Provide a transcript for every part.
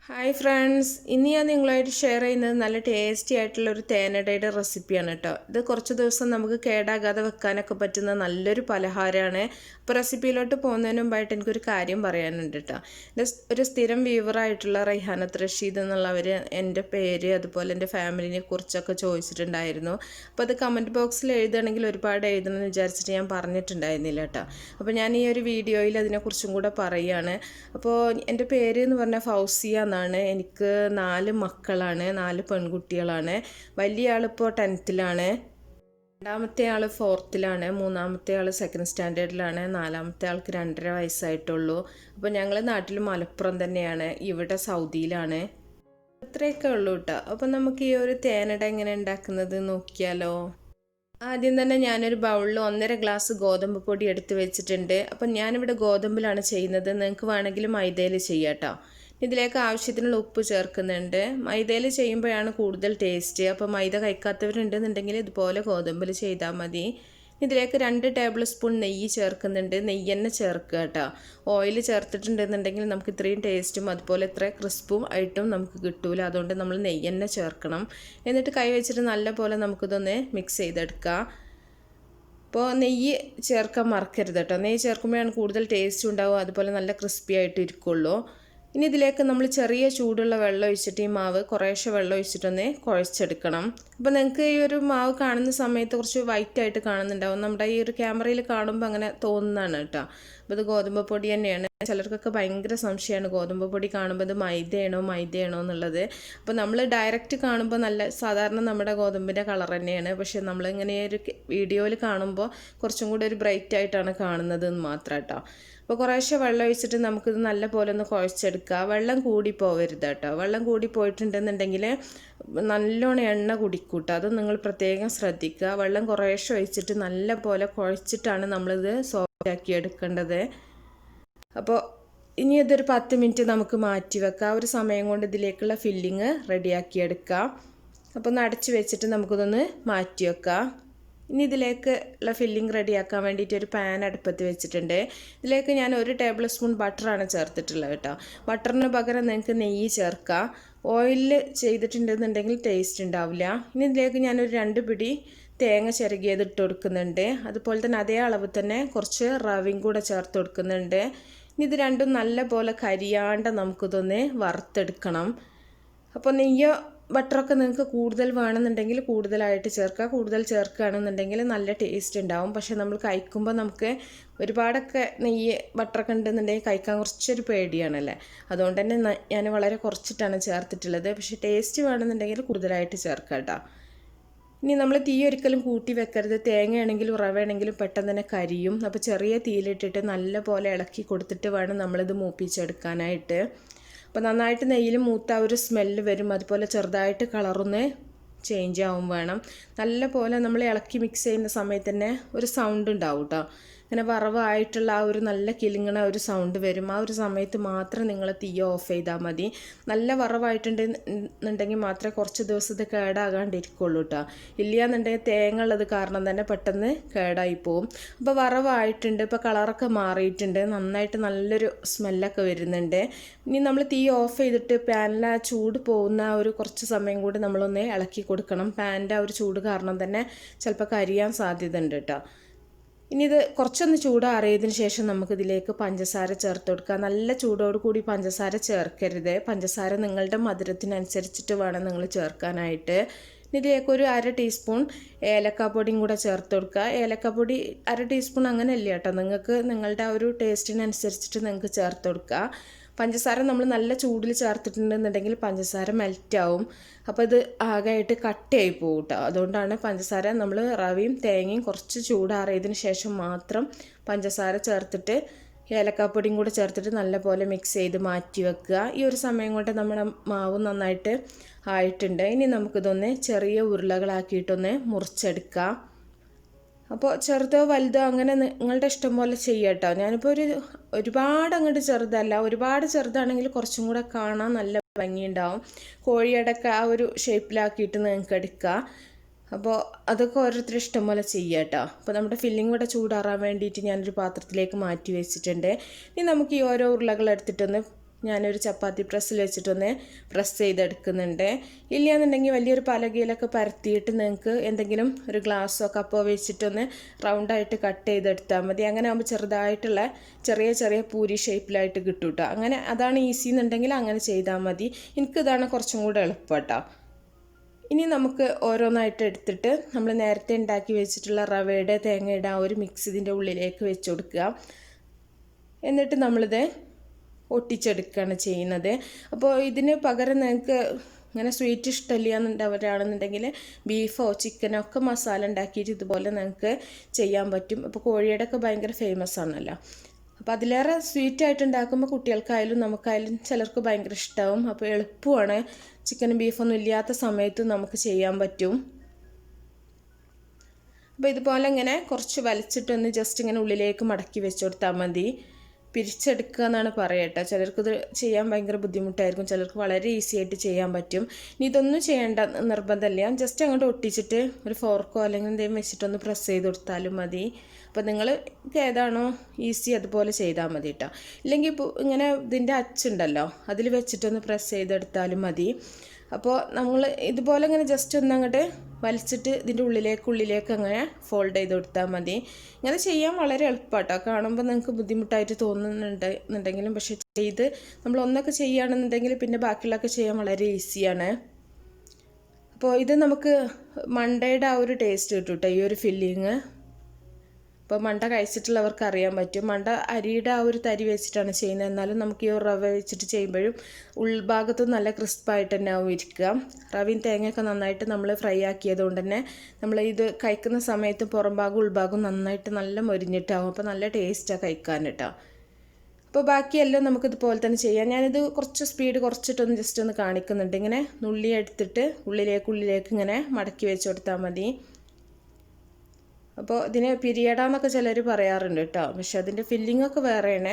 Hi friends, ഇന്ന് ഞാൻ നിങ്ങളായിട്ട് ഷെയർ ചെയ്യുന്നത് നല്ല ടേസ്റ്റി ആയിട്ടുള്ള ഒരു തേനടയുടെ റെസിപ്പിയാണ് കേട്ടോ. ഇത് കുറച്ച് ദിവസം നമുക്ക് കേടാകാതെ വെക്കാനൊക്കെ പറ്റുന്ന നല്ലൊരു പലഹാരമാണ്. അപ്പോൾ റെസിപ്പിയിലോട്ട് പോകുന്നതിന് മുമ്പായിട്ട് എനിക്കൊരു കാര്യം പറയാനുണ്ട് കേട്ടോ. ഒരു സ്ഥിരം വ്യൂവറായിട്ടുള്ള റൈഹാനത്ത് റഷീദ് എന്നുള്ളവർ എൻ്റെ പേര് അതുപോലെ എൻ്റെ ഫാമിലിനെ കുറിച്ചൊക്കെ ചോദിച്ചിട്ടുണ്ടായിരുന്നു. അപ്പോൾ അത് കമൻറ്റ് ബോക്സിൽ എഴുതുകയാണെങ്കിൽ ഒരുപാട് എഴുതണമെന്ന് വിചാരിച്ചിട്ട് ഞാൻ പറഞ്ഞിട്ടുണ്ടായിരുന്നില്ല കേട്ടോ. അപ്പോൾ ഞാൻ ഈ ഒരു വീഡിയോയിൽ അതിനെക്കുറിച്ചും കൂടെ പറയുകയാണ്. അപ്പോൾ എൻ്റെ പേര് എന്ന് പറഞ്ഞാൽ ഫൗസിയ. എനിക്ക് 4 മക്കളാണ്, 4 പെൺകുട്ടികളാണ്. വലിയ ആളിപ്പോൾ 10th-ലാണ്, രണ്ടാമത്തെ ആൾ 4th-ലാണ്, മൂന്നാമത്തെ ആൾ 2nd സ്റ്റാൻഡേർഡിലാണ്, നാലാമത്തെ ആൾക്ക് 2.5 വയസ്സായിട്ടുള്ളൂ. അപ്പോൾ ഞങ്ങൾ നാട്ടിൽ മലപ്പുറം തന്നെയാണ്, ഇവിടെ സൗദിയിലാണ്. അത്രയൊക്കെ ഉള്ളൂ കേട്ടോ. അപ്പോൾ നമുക്ക് ഈ ഒരു തേനട എങ്ങനെ ഉണ്ടാക്കുന്നത് നോക്കിയാലോ. ആദ്യം തന്നെ ഞാനൊരു ബൗളിൽ 1.5 ഗ്ലാസ് ഗോതമ്പ് പൊടി എടുത്ത് വെച്ചിട്ടുണ്ട്. അപ്പം ഞാനിവിടെ ഗോതമ്പിലാണ് ചെയ്യുന്നത്, നിങ്ങൾക്ക് വേണമെങ്കിൽ മൈദയിൽ ചെയ്യാം കേട്ടോ. ഇതിലേക്ക് ആവശ്യത്തിനുള്ള ഉപ്പ് ചേർക്കുന്നുണ്ട്. മൈദയിൽ ചെയ്യുമ്പോഴാണ് കൂടുതൽ ടേസ്റ്റ്. അപ്പോൾ മൈദ കഴിക്കാത്തവരുണ്ടെന്നുണ്ടെങ്കിൽ ഇതുപോലെ ഗോതമ്പിൽ ചെയ്താൽ മതി. ഇതിലേക്ക് 2 ടേബിൾ സ്പൂൺ നെയ്യ് ചേർക്കുന്നുണ്ട്. നെയ്യ് തന്നെ ചേർക്കുക കേട്ടോ. ഓയിൽ ചേർത്തിട്ടുണ്ടെന്നുണ്ടെങ്കിൽ നമുക്ക് ഇത്രയും ടേസ്റ്റും അതുപോലെ ഇത്ര ക്രിസ്പും ആയിട്ടും നമുക്ക് കിട്ടൂല. അതുകൊണ്ട് നമ്മൾ നെയ്യ് തന്നെ ചേർക്കണം. എന്നിട്ട് കൈ വെച്ചിട്ട് നല്ലപോലെ നമുക്കിതൊന്ന് മിക്സ് ചെയ്തെടുക്കാം. അപ്പോൾ നെയ്യ് ചേർക്കാൻ മറക്കരുത് കേട്ടോ. നെയ്യ് ചേർക്കുമ്പോഴാണ് കൂടുതൽ ടേസ്റ്റ് ഉണ്ടാവും, അതുപോലെ നല്ല ക്രിസ്പി ആയിട്ട് ഇരിക്കുള്ളൂ. ഇനി ഇതിലേക്ക് നമ്മൾ ചെറിയ ചൂടുള്ള വെള്ളം ഒഴിച്ചിട്ട് ഈ മാവ് കുറേശ്ശെ വെള്ളം ഒഴിച്ചിട്ടൊന്ന് കുഴച്ചെടുക്കണം. അപ്പോൾ നിങ്ങൾക്ക് ഈ ഒരു മാവ് കാണുന്ന സമയത്ത് കുറച്ച് വൈറ്റായിട്ട് കാണുന്നുണ്ടാവും. നമ്മുടെ ഈ ഒരു ക്യാമറയിൽ കാണുമ്പോൾ അങ്ങനെ തോന്നുന്നതാണ് കേട്ടോ. അപ്പോൾ ഇത് ഗോതമ്പ് പൊടി തന്നെയാണ്. ചിലർക്കൊക്കെ ഭയങ്കര സംശയമാണ് ഗോതമ്പ് പൊടി കാണുമ്പോൾ ഇത് മൈദയാണോ എന്നുള്ളത്. അപ്പോൾ നമ്മൾ ഡയറക്റ്റ് കാണുമ്പോൾ നല്ല സാധാരണ നമ്മുടെ ഗോതമ്പിൻ്റെ കളർ തന്നെയാണ്. പക്ഷേ നമ്മളിങ്ങനെ ഒരു വീഡിയോയിൽ കാണുമ്പോൾ കുറച്ചും കൂടി ഒരു ബ്രൈറ്റ് ആയിട്ടാണ് കാണുന്നത് എന്ന് മാത്രം കേട്ടോ. അപ്പോൾ കുറേശ്ശെ വെള്ളം ഒഴിച്ചിട്ട് നമുക്കിത് നല്ല പോലെ ഒന്ന് കുഴച്ചെടുക്കുക. വെള്ളം കൂടി പോവരുത് കേട്ടോ. വെള്ളം കൂടി പോയിട്ടുണ്ടെന്നുണ്ടെങ്കിൽ നല്ലോണം എണ്ണ കുടിക്കൂട്ടോ. അത് നിങ്ങൾ പ്രത്യേകം ശ്രദ്ധിക്കുക. വെള്ളം കുറേശ്ശെ ഒഴിച്ചിട്ട് നല്ല പോലെ കുഴച്ചിട്ടാണ് നമ്മളിത് സോഫ്റ്റ് ആക്കി എടുക്കേണ്ടത്. അപ്പോൾ ഇനി ഇതൊരു 10 മിനിറ്റ് നമുക്ക് മാറ്റി വെക്കാം. ഒരു സമയം കൊണ്ട് ഇതിലേക്കുള്ള ഫില്ലിങ് റെഡിയാക്കി എടുക്കാം. അപ്പോൾ ഒന്ന് അടച്ച് വെച്ചിട്ട് നമുക്കിതൊന്ന് മാറ്റി വെക്കാം. ഇനി ഇതിലേക്ക് ഉള്ള ഫില്ലിങ് റെഡിയാക്കാൻ വേണ്ടിയിട്ട് ഒരു പാൻ അടുപ്പത്ത് വെച്ചിട്ടുണ്ട്. ഇതിലേക്ക് ഞാൻ 1 ടേബിൾ സ്പൂൺ ബട്ടറാണ് ചേർത്തിട്ടുള്ളത് കേട്ടോ. ബട്ടറിന് പകരം നിങ്ങൾക്ക് നെയ്യ് ചേർക്കാം. ഓയിലിൽ ചെയ്തിട്ടുണ്ടെന്നുണ്ടെങ്കിൽ ടേസ്റ്റ് ഉണ്ടാവില്ല. ഇനി ഇതിലേക്ക് ഞാനൊരു 2 പിടി തേങ്ങ ചിരകിയത് ഇട്ട് കൊടുക്കുന്നുണ്ട്. അതുപോലെ തന്നെ അതേ അളവ് തന്നെ കുറച്ച് റവയും കൂടെ ചേർത്ത് കൊടുക്കുന്നുണ്ട്. ഇനി ഇത് രണ്ടും നല്ല പോലെ കരിയാണ്ട് നമുക്കിതൊന്ന് വറുത്തെടുക്കണം. അപ്പോൾ നെയ്യോ ബട്ടറൊക്കെ നിങ്ങൾക്ക് കൂടുതൽ വേണമെന്നുണ്ടെങ്കിൽ കൂടുതലായിട്ട് ചേർക്കുക. കൂടുതൽ ചേർക്കുകയാണെന്നുണ്ടെങ്കിൽ നല്ല ടേസ്റ്റ് ഉണ്ടാവും. പക്ഷേ നമ്മൾ കഴിക്കുമ്പോൾ നമുക്ക് ഒരുപാടൊക്കെ നെയ്യ് ബട്ടറൊക്കെ ഉണ്ടെന്നുണ്ടെങ്കിൽ കഴിക്കാൻ കുറച്ചൊരു പേടിയാണല്ലേ. അതുകൊണ്ട് തന്നെ ഞാൻ വളരെ കുറച്ചിട്ടാണ് ചേർത്തിട്ടുള്ളത്. പക്ഷേ ടേസ്റ്റ് വേണമെന്നുണ്ടെങ്കിൽ കൂടുതലായിട്ട് ചേർക്കാം കേട്ടോ. ഇനി നമ്മൾ തീ ഒരിക്കലും കൂട്ടി വെക്കരുത്. തേങ്ങയാണെങ്കിലും റവയാണെങ്കിലും പെട്ടെന്ന് തന്നെ കരിയും. അപ്പോൾ ചെറിയ തീയിലിട്ടിട്ട് നല്ല പോലെ ഇളക്കി കൊടുത്തിട്ട് വേണം നമ്മളിത് മൂപ്പിച്ചെടുക്കാനായിട്ട്. അപ്പോൾ നന്നായിട്ട് നെയ്യിൽ മൂത്ത ഒരു സ്മെല്ല് വരും. അതുപോലെ ചെറുതായിട്ട് കളറൊന്ന് ചേഞ്ച് ആവും വേണം. നല്ല പോലെ നമ്മൾ ഇളക്കി മിക്സ് ചെയ്യുന്ന സമയത്ത് തന്നെ ഒരു സൗണ്ട് ഉണ്ടാവും കേട്ടോ. അങ്ങനെ വറവായിട്ടുള്ള ആ ഒരു നല്ല കിലുങ്ങണ ഒരു സൗണ്ട് വരും. ആ ഒരു സമയത്ത് മാത്രം നിങ്ങൾ തീ ഓഫ് ചെയ്താൽ മതി. നല്ല വറവായിട്ടുണ്ടെന്നുണ്ടെങ്കിൽ മാത്രമേ കുറച്ച് ദിവസത്തെ കേടാകാണ്ടിരിക്കുള്ളൂ കേട്ടോ. ഇല്ലയെന്നുണ്ടെങ്കിൽ തേങ്ങ ഉള്ളത് കാരണം തന്നെ പെട്ടെന്ന് കേടായി പോവും. അപ്പോൾ വറവായിട്ടുണ്ട്, ഇപ്പോൾ കളറൊക്കെ മാറിയിട്ടുണ്ട്, നന്നായിട്ട് നല്ലൊരു സ്മെല്ലൊക്കെ വരുന്നുണ്ട്. ഇനി നമ്മൾ തീ ഓഫ് ചെയ്തിട്ട് പാനിൽ ആ ചൂട് പോകുന്ന ഒരു കുറച്ച് സമയം കൂടി നമ്മളൊന്ന് ഇളക്കി കൊടുക്കണം. പാനിൻ്റെ ആ ഒരു ചൂട് കാരണം തന്നെ ചിലപ്പോൾ കരിയാൻ സാധ്യത ഉണ്ട് കേട്ടോ. ഇനി ഇത് കുറച്ചൊന്ന് ചൂടാറിയതിന് ശേഷം നമുക്കിതിലേക്ക് പഞ്ചസാര ചേർത്ത് കൊടുക്കുക. നല്ല ചൂടോട് കൂടി പഞ്ചസാര ചേർക്കരുത്. പഞ്ചസാര നിങ്ങളുടെ മധുരത്തിനനുസരിച്ചിട്ട് വേണം നിങ്ങൾ ചേർക്കാനായിട്ട്. ഇതിലേക്ക് ഒരു 1/2 ടീസ്പൂൺ ഏലക്കാപ്പൊടിയും കൂടെ ചേർത്ത് കൊടുക്കുക. ഏലക്കാപ്പൊടി 1/2 ടീസ്പൂൺ അങ്ങനെയല്ല കേട്ടോ, നിങ്ങൾക്ക് നിങ്ങളുടെ ആ ഒരു ടേസ്റ്റിനനുസരിച്ചിട്ട് നിങ്ങൾക്ക് ചേർത്ത് കൊടുക്കുക. പഞ്ചസാര നമ്മൾ നല്ല ചൂടിൽ ചേർത്തിട്ടുണ്ടെന്നുണ്ടെങ്കിൽ പഞ്ചസാര മെൽറ്റാവും. അപ്പോൾ ഇത് ആകെയായിട്ട് കട്ടയായി പോകും കേട്ടോ. അതുകൊണ്ടാണ് പഞ്ചസാര നമ്മൾ റവയും തേങ്ങയും കുറച്ച് ചൂടാറിയതിന് ശേഷം മാത്രം പഞ്ചസാര ചേർത്തിട്ട് ഏലക്കാപ്പൊടിയും കൂടെ ചേർത്തിട്ട് നല്ലപോലെ മിക്സ് ചെയ്ത് മാറ്റി വെക്കുക. ഈ ഒരു സമയം കൊണ്ട് നമ്മുടെ മാവ് നന്നായിട്ട് ആയിട്ടുണ്ട്. ഇനി നമുക്കിതൊന്ന് ചെറിയ ഉരുളകളാക്കിയിട്ടൊന്ന് മുറിച്ചെടുക്കാം. അപ്പോൾ ചെറുതോ വലുതോ അങ്ങനെ നിങ്ങളുടെ ഇഷ്ടം പോലെ ചെയ്യുക കേട്ടോ. ഞാനിപ്പോൾ ഒരുപാട് അങ്ങോട്ട് ചെറുതല്ല, ഒരുപാട് ചെറുതാണെങ്കിൽ കുറച്ചും കൂടെ കാണാൻ നല്ല ഭംഗിയുണ്ടാവും. കോഴിയടക്ക ആ ഒരു ഷേപ്പിലാക്കിയിട്ട് നിങ്ങൾക്ക് എടുക്കുക. അപ്പോൾ അതൊക്കെ ഓരോരുത്തരും ഇഷ്ടം പോലെ ചെയ്യുക കേട്ടോ. അപ്പോൾ നമ്മുടെ ഫില്ലിംഗ് കൂടെ ചൂടാറാൻ വേണ്ടിയിട്ട് ഞാനൊരു പാത്രത്തിലേക്ക് മാറ്റി വെച്ചിട്ടുണ്ട്. ഇനി നമുക്ക് ഈ ഓരോ ഉരുളകൾ എടുത്തിട്ടൊന്ന് ഞാനൊരു ചപ്പാത്തി പ്രസ്സിൽ വെച്ചിട്ടൊന്ന് പ്രസ് ചെയ്തെടുക്കുന്നുണ്ട്. ഇല്ലയെന്നുണ്ടെങ്കിൽ വലിയൊരു പലകയിലൊക്കെ പരത്തിയിട്ട് നിങ്ങൾക്ക് എന്തെങ്കിലും ഒരു ഗ്ലാസ്സോ കപ്പോ വെച്ചിട്ടൊന്ന് റൗണ്ടായിട്ട് കട്ട് ചെയ്തെടുത്താൽ മതി. അങ്ങനെ ആകുമ്പോൾ ചെറുതായിട്ടുള്ള ചെറിയ ചെറിയ പൂരി ഷേപ്പിലായിട്ട് കിട്ടും കേട്ടോ. അങ്ങനെ അതാണ് ഈസി എന്നുണ്ടെങ്കിൽ അങ്ങനെ ചെയ്താൽ മതി. എനിക്കിതാണ് കുറച്ചും കൂടെ എളുപ്പം കേട്ടോ. ഇനി നമുക്ക് ഓരോന്നായിട്ട് എടുത്തിട്ട് നമ്മൾ നേരത്തെ ഉണ്ടാക്കി വെച്ചിട്ടുള്ള റവയുടെ തേങ്ങയുടെ ആ ഒരു മിക്സ് ഇതിൻ്റെ ഉള്ളിലേക്ക് വെച്ച് കൊടുക്കുക. എന്നിട്ട് നമ്മളിത് ഒട്ടിച്ചെടുക്കുകയാണ് ചെയ്യുന്നത്. അപ്പോൾ ഇതിന് പകരം നിങ്ങൾക്ക് ഇങ്ങനെ സ്വീറ്റ് ഇഷ്ടമില്ല എന്നുള്ളവരാണെന്നുണ്ടെങ്കിൽ ബീഫോ ചിക്കനോ ഒക്കെ മസാല ഉണ്ടാക്കിയിട്ട് ഇതുപോലെ നിങ്ങൾക്ക് ചെയ്യാൻ പറ്റും. അപ്പോൾ കോഴിയുടെ ഒക്കെ ഭയങ്കര ഫേമസ് ആണല്ലോ. അപ്പോൾ അതിലേറെ സ്വീറ്റായിട്ട് ഉണ്ടാക്കുമ്പോൾ കുട്ടികൾക്കായാലും നമുക്കായാലും ചിലർക്ക് ഭയങ്കര ഇഷ്ടമാവും. അപ്പോൾ എളുപ്പമാണ്. ചിക്കനും ബീഫൊന്നും ഇല്ലാത്ത സമയത്ത് നമുക്ക് ചെയ്യാൻ പറ്റും. അപ്പോൾ ഇതുപോലെ ഇങ്ങനെ കുറച്ച് വലിച്ചിട്ടൊന്ന് ജസ്റ്റ് ഇങ്ങനെ ഉള്ളിലേക്ക് മടക്കി വെച്ച് കൊടുത്താൽ മതി. പിരിച്ചെടുക്കുക എന്നാണ് പറയട്ടെ. ചിലർക്കിത് ചെയ്യാൻ ഭയങ്കര ബുദ്ധിമുട്ടായിരിക്കും, ചിലർക്ക് വളരെ ഈസി ആയിട്ട് ചെയ്യാൻ പറ്റും. ഇനി ഇതൊന്നും ചെയ്യേണ്ട നിർബന്ധമില്ല. ജസ്റ്റ് അങ്ങോട്ട് ഒട്ടിച്ചിട്ട് ഒരു ഫോർക്കോ അല്ലെങ്കിൽ എന്തെങ്കിലും വെച്ചിട്ടൊന്ന് പ്രസ് ചെയ്ത് കൊടുത്താലും മതി. അപ്പോൾ നിങ്ങൾക്ക് ഏതാണോ ഈസി അതുപോലെ ചെയ്താൽ മതി കേട്ടോ. ഇല്ലെങ്കിൽ ഇപ്പോൾ ഇങ്ങനെ ഇതിൻ്റെ അച്ചുണ്ടല്ലോ അതിൽ വെച്ചിട്ടൊന്ന് പ്രസ് ചെയ്തെടുത്താലും മതി. അപ്പോൾ നമ്മൾ ഇതുപോലെ ഇങ്ങനെ ജസ്റ്റ് ഒന്ന് അങ്ങോട്ട് വലിച്ചിട്ട് ഇതിൻ്റെ ഉള്ളിലേക്ക് അങ്ങനെ ഫോൾഡ് ചെയ്ത് കൊടുത്താൽ മതി. ഇങ്ങനെ ചെയ്യാൻ വളരെ എളുപ്പമാട്ടോ. കാണുമ്പോൾ നിങ്ങൾക്ക് ബുദ്ധിമുട്ടായിട്ട് തോന്നുന്നുണ്ടെങ്കിലും പക്ഷേ ചെയ്ത് നമ്മൾ ഒന്നൊക്കെ ചെയ്യുകയാണെന്നുണ്ടെങ്കിൽ പിന്നെ ബാക്കിയുള്ളതൊക്കെ ചെയ്യാൻ വളരെ ഈസിയാണ്. അപ്പോൾ ഇത് നമുക്ക് മണ്ടയുടെ ആ ഒരു ടേസ്റ്റ് കിട്ടും കേട്ടോ, ഈ ഒരു ഫില്ലിങ്. അപ്പോൾ മണ്ട കഴിച്ചിട്ടുള്ളവർക്ക് അറിയാൻ പറ്റും. മണ്ട അരിയുടെ ആ ഒരു തരി വെച്ചിട്ടാണ് ചെയ്യുന്നത്. എന്നാലും നമുക്ക് ഈ ഒരു റവ വെച്ചിട്ട് ചെയ്യുമ്പോഴും ഉൾഭാഗത്ത് നല്ല ക്രിസ്പായിട്ട് തന്നെ ആവും ഇരിക്കുക. റവയും തേങ്ങയൊക്കെ നന്നായിട്ട് നമ്മൾ ഫ്രൈ ആക്കിയത് കൊണ്ട് തന്നെ നമ്മൾ ഇത് കഴിക്കുന്ന സമയത്ത് പുറം ഭാഗം ഉൾഭാഗം നന്നായിട്ട് നല്ല മൊരിഞ്ഞിട്ടാവും. അപ്പോൾ നല്ല ടേസ്റ്റാണ് കഴിക്കാൻ കേട്ടോ. അപ്പോൾ ബാക്കിയെല്ലാം നമുക്കിതുപോലെ തന്നെ ചെയ്യാം. ഞാനിത് കുറച്ച് സ്പീഡ് കുറച്ചിട്ടൊന്ന് ജസ്റ്റ് ഒന്ന് കാണിക്കുന്നുണ്ട്. ഇങ്ങനെ നുള്ളി എടുത്തിട്ട് ഉള്ളിലേക്ക് ഇങ്ങനെ മടക്കി വെച്ച് കൊടുത്താൽ മതി. അപ്പോൾ ഇതിന് പിരിയടാന്നൊക്കെ ചിലർ പറയാറുണ്ട് കേട്ടോ, പക്ഷെ അതിൻ്റെ ഫില്ലിങ്ങൊക്കെ വേറെയാണ്.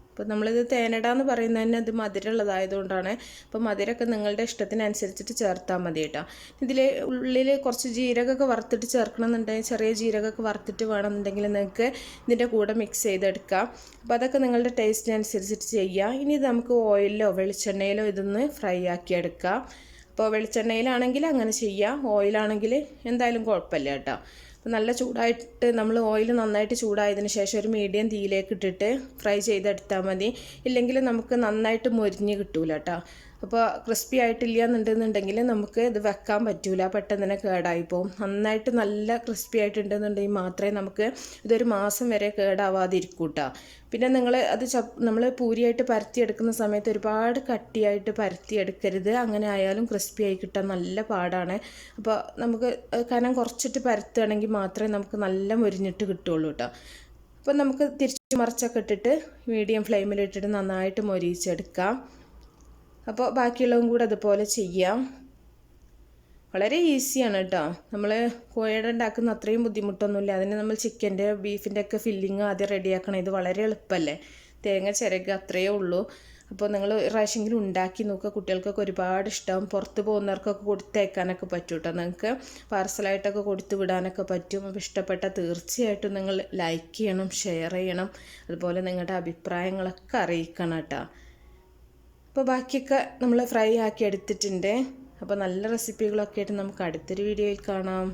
അപ്പോൾ നമ്മളിത് തേനട എന്ന് പറയുന്നത് തന്നെ അത് മധുരമുള്ളതായതുകൊണ്ടാണ്. അപ്പോൾ മധുരമൊക്കെ നിങ്ങളുടെ ഇഷ്ടത്തിനനുസരിച്ചിട്ട് ചേർത്താൽ മതി കേട്ടോ. ഇതിൽ ഉള്ളിൽ കുറച്ച് ജീരകമൊക്കെ വറുത്തിട്ട് ചേർക്കണമെന്നുണ്ടെങ്കിൽ ചെറിയ ജീരകമൊക്കെ വറുത്തിട്ട് വേണമെന്നുണ്ടെങ്കിൽ നിങ്ങൾക്ക് ഇതിൻ്റെ കൂടെ മിക്സ് ചെയ്തെടുക്കാം. അപ്പോൾ അതൊക്കെ നിങ്ങളുടെ ടേസ്റ്റിനനുസരിച്ചിട്ട് ചെയ്യുക. ഇനി ഇത് നമുക്ക് ഓയിലിലോ വെളിച്ചെണ്ണയിലോ ഇതൊന്ന് ഫ്രൈ ആക്കിയെടുക്കാം. അപ്പോൾ വെളിച്ചെണ്ണയിലാണെങ്കിൽ അങ്ങനെ ചെയ്യാം, ഓയിലാണെങ്കിൽ എന്തായാലും കുഴപ്പമില്ല കേട്ടോ. നല്ല ചൂടായിട്ട് നമ്മൾ ഓയിൽ നന്നായിട്ട് ചൂടായതിന് ശേഷം ഒരു മീഡിയം തീയിലേക്ക് ഇട്ടിട്ട് ഫ്രൈ ചെയ്തെടുത്താൽ മതി. ഇല്ലെങ്കിൽ നമുക്ക് നന്നായിട്ട് മൊരിഞ്ഞ് കിട്ടൂല കേട്ടോ. അപ്പോൾ ക്രിസ്പി ആയിട്ടില്ല എന്നുണ്ടെന്നുണ്ടെങ്കിൽ നമുക്ക് ഇത് വെക്കാൻ പറ്റൂല, പെട്ടെന്ന് തന്നെ കേടായി പോകും. നന്നായിട്ട് നല്ല ക്രിസ്പി ആയിട്ടുണ്ടെന്നുണ്ടെങ്കിൽ മാത്രമേ നമുക്ക് ഇതൊരു മാസം വരെ കേടാവാതിരിക്കൂ കേട്ടോ. പിന്നെ നിങ്ങൾ അത് നമ്മൾ പൂരിയായിട്ട് പരത്തിയെടുക്കുന്ന സമയത്ത് ഒരുപാട് കട്ടിയായിട്ട് പരത്തിയെടുക്കരുത്. അങ്ങനെ ആയാലും ക്രിസ്പി ആയി കിട്ടാൻ നല്ല പാടാണ്. അപ്പോൾ നമുക്ക് കനം കുറച്ചിട്ട് പരത്തുകയാണെങ്കിൽ മാത്രമേ നമുക്ക് നല്ല മൊരിഞ്ഞിട്ട് കിട്ടുള്ളൂ കേട്ടോ. അപ്പോൾ നമുക്ക് തിരിച്ചു മറിച്ചൊക്കെ ഇട്ടിട്ട് മീഡിയം ഫ്ലെയിമിലിട്ടിട്ട് നന്നായിട്ട് മൊരിയിച്ചെടുക്കാം. അപ്പോൾ ബാക്കിയുള്ളതും കൂടെ അതുപോലെ ചെയ്യാം. വളരെ ഈസിയാണ് കേട്ടോ. നമ്മൾ കോഴിയുടെ ഉണ്ടാക്കുന്ന അത്രയും ബുദ്ധിമുട്ടൊന്നുമില്ല. അതിന് നമ്മൾ ചിക്കൻ്റെ ബീഫിൻ്റെ ഒക്കെ ഫില്ലിങ് ആദ്യം റെഡിയാക്കണം. ഇത് വളരെ എളുപ്പമല്ലേ, തേങ്ങ ചിരക അത്രയേ ഉള്ളൂ. അപ്പോൾ നിങ്ങൾ പ്രാവശ്യമെങ്കിലും ഉണ്ടാക്കി നോക്കുക. കുട്ടികൾക്കൊക്കെ ഒരുപാട് ഇഷ്ടമാവും. പുറത്ത് പോകുന്നവർക്കൊക്കെ കൊടുത്തയക്കാനൊക്കെ പറ്റും കേട്ടോ. നിങ്ങൾക്ക് പാർസലായിട്ടൊക്കെ കൊടുത്തു വിടാനൊക്കെ പറ്റും. അപ്പോൾ ഇഷ്ടപ്പെട്ട തീർച്ചയായിട്ടും നിങ്ങൾ ലൈക്ക് ചെയ്യണം, ഷെയർ ചെയ്യണം, അതുപോലെ നിങ്ങളുടെ അഭിപ്രായങ്ങളൊക്കെ അറിയിക്കണം കേട്ടോ. അപ്പോൾ ബാക്കിയൊക്കെ നമ്മൾ ഫ്രൈ ആക്കി എടുത്തിട്ടുണ്ട്. അപ്പോൾ നല്ല റെസിപ്പികളൊക്കെ ആയിട്ട് നമുക്ക് അടുത്തൊരു വീഡിയോയിൽ കാണാം.